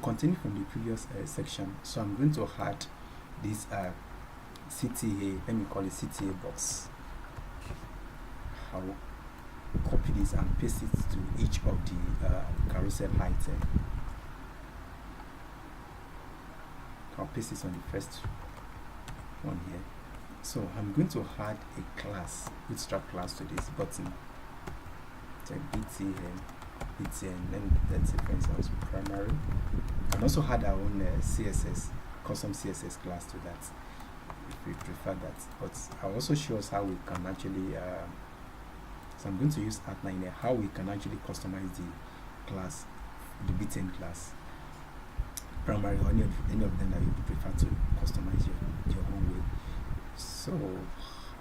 continue from the previous section. So I'm going to add this CTA, let me call it CTA box. I'll copy this and paste it to each of the carousel item. I'll paste this on the first one here. So I'm going to add a class, Bootstrap class, to this button. So BTN, and let's say for instance primary. And also add our own CSS, custom CSS class to that, if we prefer that. But I'll also show us how we can actually. So I'm going to use outline here, how we can actually customize the class, the BTN class, primary, or any of them that you prefer to customize your own way. So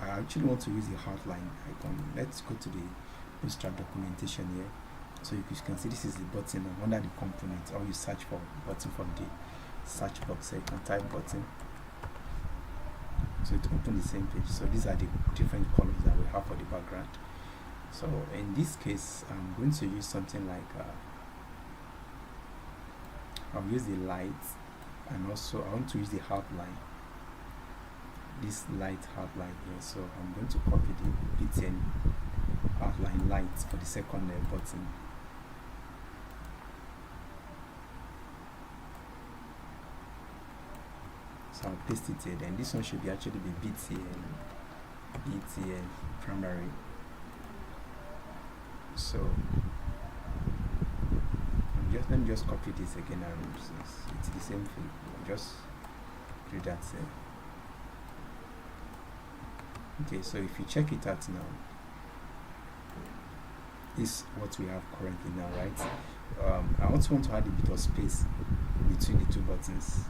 I actually want to use the outline icon. Let's go to the Bootstrap documentation here. So you can see this is the button, and under the component, or you search for button from the search box here, you can type button. So it opens the same page. So these are the different colors that we have for the background. So in this case, I'm going to use something like I'll use the light, and also I want to use the outline, this light outline here. So I'm going to copy the BTN outline light for the second button. So I'll paste it here. Then this one should actually be BTN primary. So let me just copy this again, and it's the same thing. Just do that. Okay, so if you check it out now, this is what we have currently now, right? I also want to add a bit of space between the two buttons.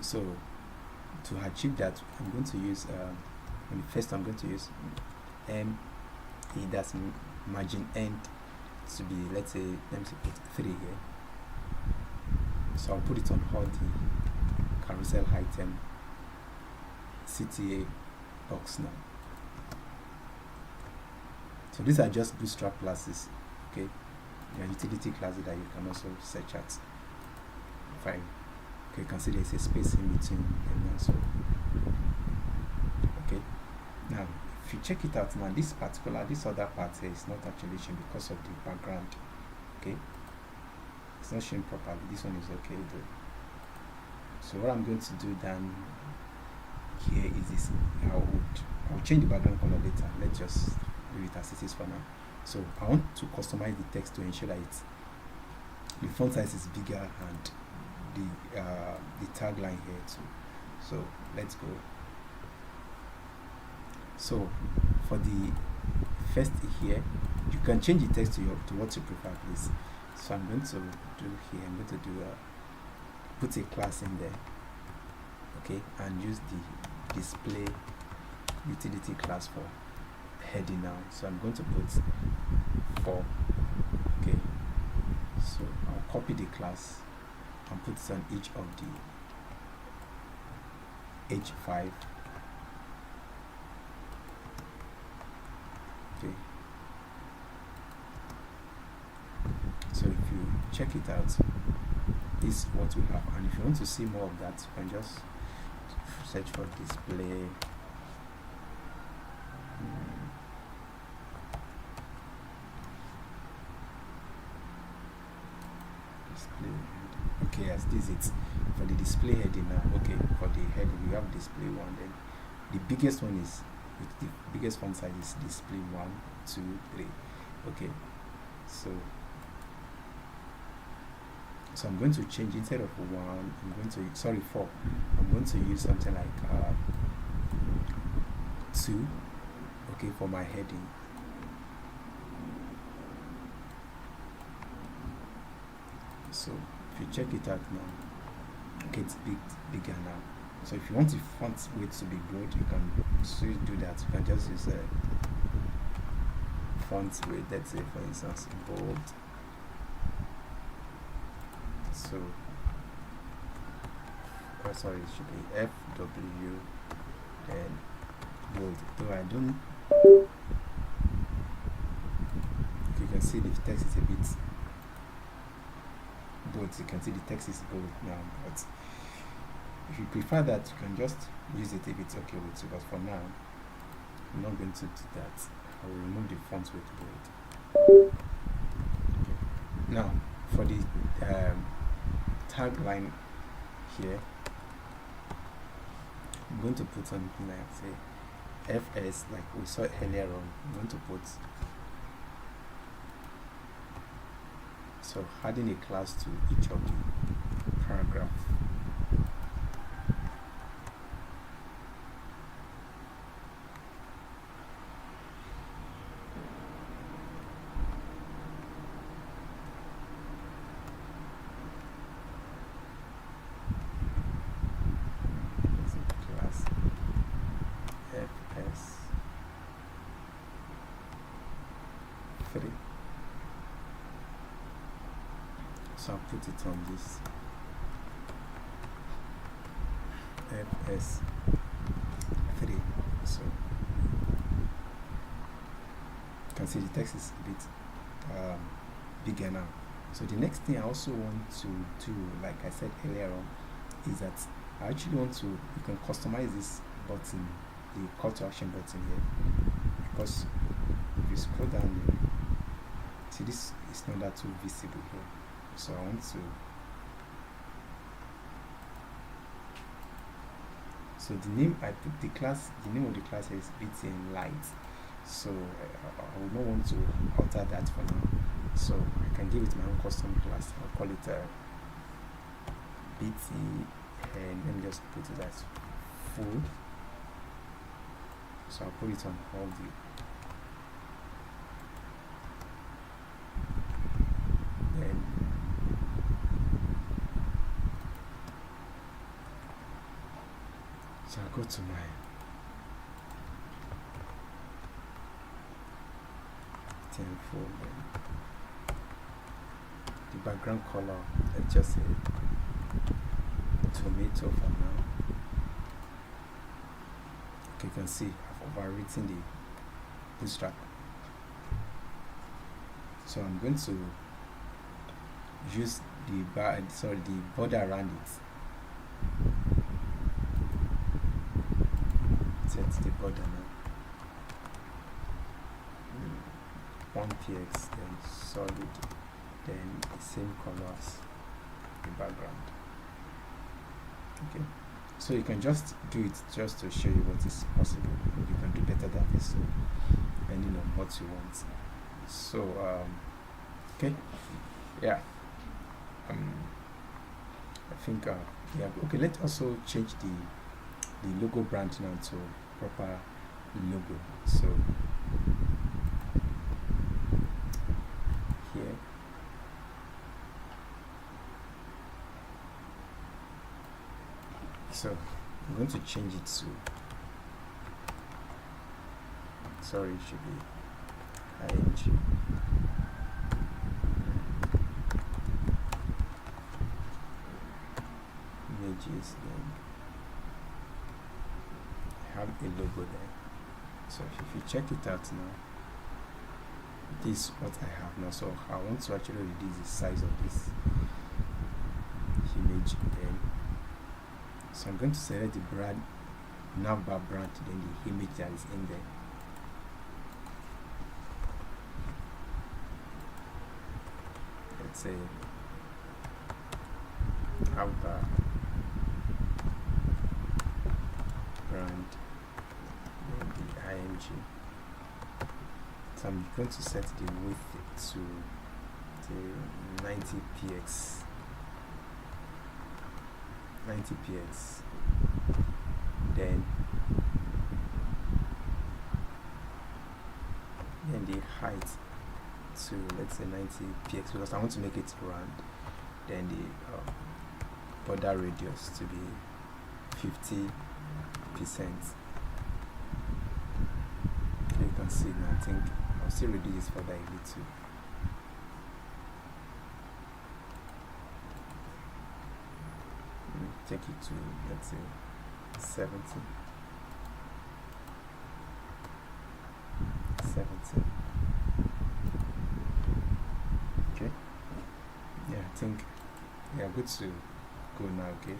So to achieve that, I'm going to use first I'm going to use that's margin end to be, let's say, let me put 3 here. So I'll put it on all the carousel item CTA box now. So these are just Bootstrap classes, okay? Your utility classes that you can also search at. Fine. Okay, you can see there's a space in between them also. Okay. Now, if you check it out now, this other part here is not actually shown because of the background. Okay. It's not shown properly. This one is okay though. So what I'm going to do then here is this. I'll change the background color later. Let's just leave it as it is for now. So I want to customize the text to ensure that the font size is bigger and the tagline here too. So let's go. So for the first here, you can change the text to what you prefer, please. So I'm going to do here. I'm going to do put a class in there, okay, and use the display utility class for heading now. So I'm going to put 4. Okay, so I'll copy the class and put it on each of the H5. Okay, so if you check it out, this is what we have, and if you want to see more of that, you can just search for display. Okay, yes, this is it for the display heading now. Okay, for the heading we have display 1, then the biggest one is with the biggest font size is display 1, 2, 3. Okay, so I'm going to change, instead of 1, I'm going to 4. I'm going to use something like 2. Okay, for my heading. So if you check it out now, okay, it's bigger now. So if you want the font weight to be bold, you can still do that. You can just use a font weight, let's say for instance bold. So sorry, it should be FW then bold. Though I don't, you can see the text is a bit bold. You can see the text is bold now, but if you prefer that, you can just use it if it's okay with you. But for now, I'm not going to do that. I will remove the font with bold. Okay. Now, for the tagline here, I'm going to put something like say FS, like we saw earlier on. I'm going to put, so adding a class to each of the paragraph. Class FS 3. So I'll put it on this FS 3. So you can see the text is a bit bigger now. So the next thing I also want to do, like I said earlier on, is that I actually want to, you can customize this button, the call to action button here, because if you scroll down here, see this is not that too visible here. So I want to, so the name I put the class, the name of the class is BTN Light. So I would not want to alter that for now. So I can give it my own custom class. I'll call it BT, and let me just put it as full. So I'll put it on all the, then so I'll go to my folder. The background color, let's just say tomato for now. Okay, you can see I've overwritten the Bootstrap. So I'm going to use the the border around it. Set the border now. 1px, then solid, then the same color as the background. Okay, so you can just do it just to show you what is possible. You can do better than this, so depending on what you want. So okay, yeah, I think yeah, okay, let's also change the logo brand now to proper logo. So here, so I'm going to change it to, sorry, it should be ing. Images, then have a logo there. So if you check it out now, this is what I have now. So I want to actually reduce the size of this image then. So I'm going to select the brand, Navbar brand, then the image that is in there. Let's say Navbar brand, then the ing. So I'm going to set the width to the 90px. 90px, then the height to, let's say, 90px, because I want to make it round. Then the border radius to be 50%. Okay, you can see now. I think I'll still reduce this further a little. Take it to, let's say, 70. Okay. Yeah, I think we are good to go now. Okay,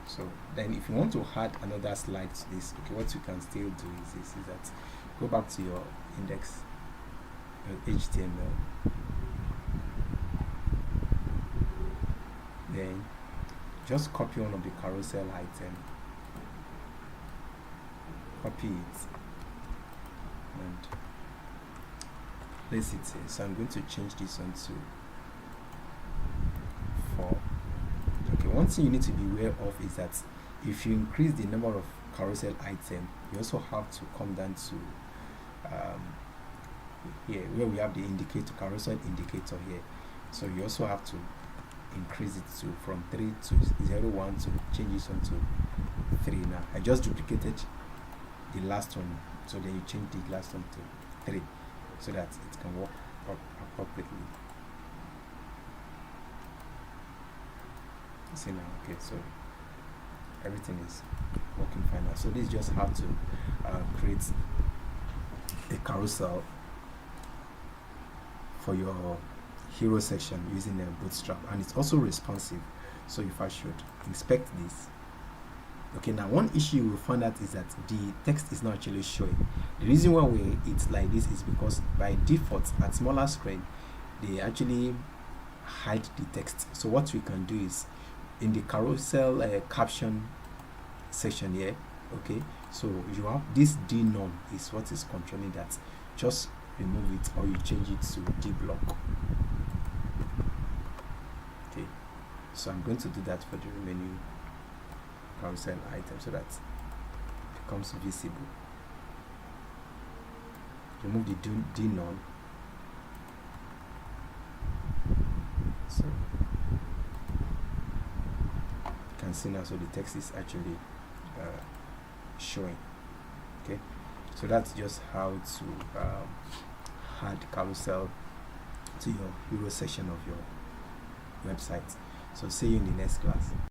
so then if you want to add another slide to this, okay, what you can still do is this, is that go back to your index, your HTML, then just copy one of the carousel item, copy it and place it here. So I'm going to change this one to 4. Okay, one thing you need to be aware of is that if you increase the number of carousel item, you also have to come down to here where we have the indicator, carousel indicator here. So you also have to increase it to from 3 to 0, 1 to change this one to 3. Now I just duplicated the last one, so then you change the last one to 3 so that it can work appropriately. See now, okay, so everything is working fine now. So this is just how to create a carousel for your hero section using the Bootstrap, and it's also responsive. So if I should inspect this, okay, now one issue you will find out is that the text is not actually showing. The reason why it's like this is because by default at smaller screen they actually hide the text. So what we can do is in the carousel caption section here, okay, so you have this D none is what is controlling that. Just remove it or you change it to D block. Okay, so I'm going to do that for the remaining carousel item so that it becomes visible. Remove the D none. So you can see now, so the text is actually showing. Okay, so that's just how to add carousel to your hero section of your website. So see you in the next class.